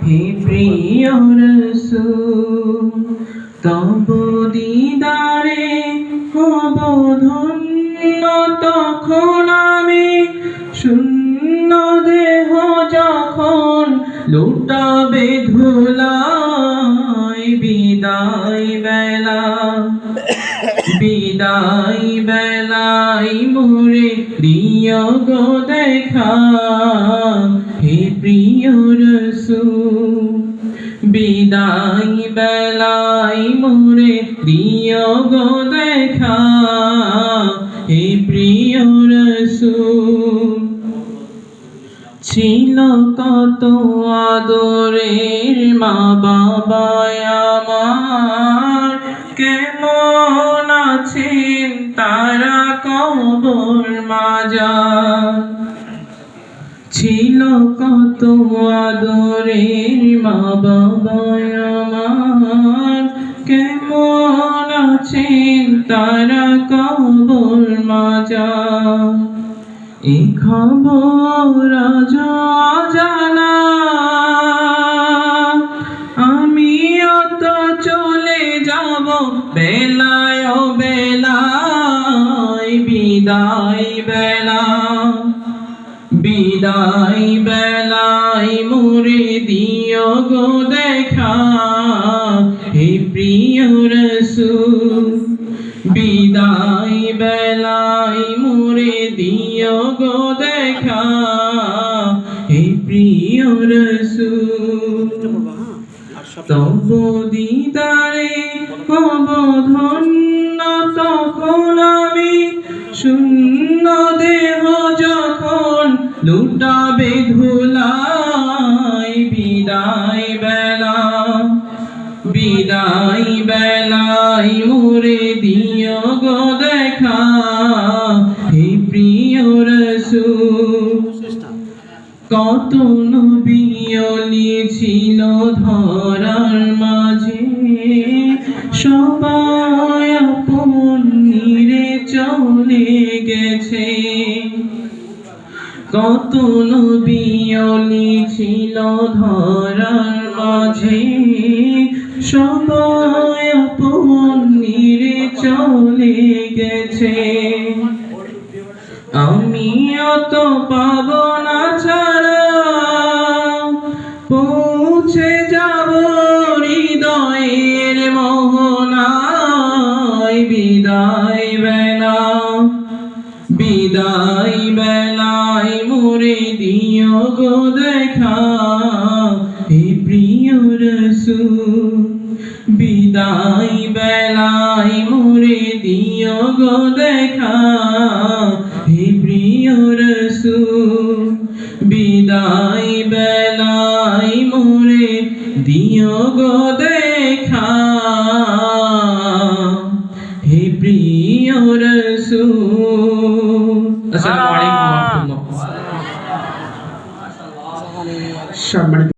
হে প্রিয় রাসূল তব দিদারে হব ধন্য তখন আমি শূন্য দেহ যখন লুটাবে ধুলায় বিদায় বেলায় মোরে দিও গো দেখা হে প্রিয় রাসূল বিদায় বেলায় মোরে দিও গো দেখা হে প্রিয় রাসূল ছিল কত আদরের মা বাবা আমার কেমন আছেন তারা কবর মাজার ছিল কত আদরের মা বাবা আমার কেমন আছেন তারা কবর মাজার এই খবর আজ জানা আমিও তো চলে যাব বেলায় বিদায় বেলায় মোরে দিও গো দেখা হে প্রিয় রাসূল বিদায় বেলায় মোরে দিও গো দেখা হে প্রিয় রাসূল তব দিদারে হব ধন্য তখন আমি শূন্য দেহ যখন লুটাবে ধুলায় বিদায় বেলায় মোরে দিও গো দেখা হে প্রিয় রাসূল কত নবী ওলি ছিল ধরার মাঝে সবাই আপন নিরে চলে গেছে কত নবী ওলি ছিল ধরার মাঝে সবাই আপন নিরে চলে গেছে আমিও তো পাব না ছাড়া পৌঁছে যাব হৃদয়ের মোহনায় বিদায় বেলায় মোরে দিও গো দেখা হে প্রিয় রাসূল বিদায় বেলায় মোরে দিও গো দেখা হে প্রিয় রাসূল বিদায় বেলায় মোরে দিও গো দেখা হে প্রিয় রাসূল। আসসালামু আলাইকুম ওয়া রাহমাতুল্লাহ।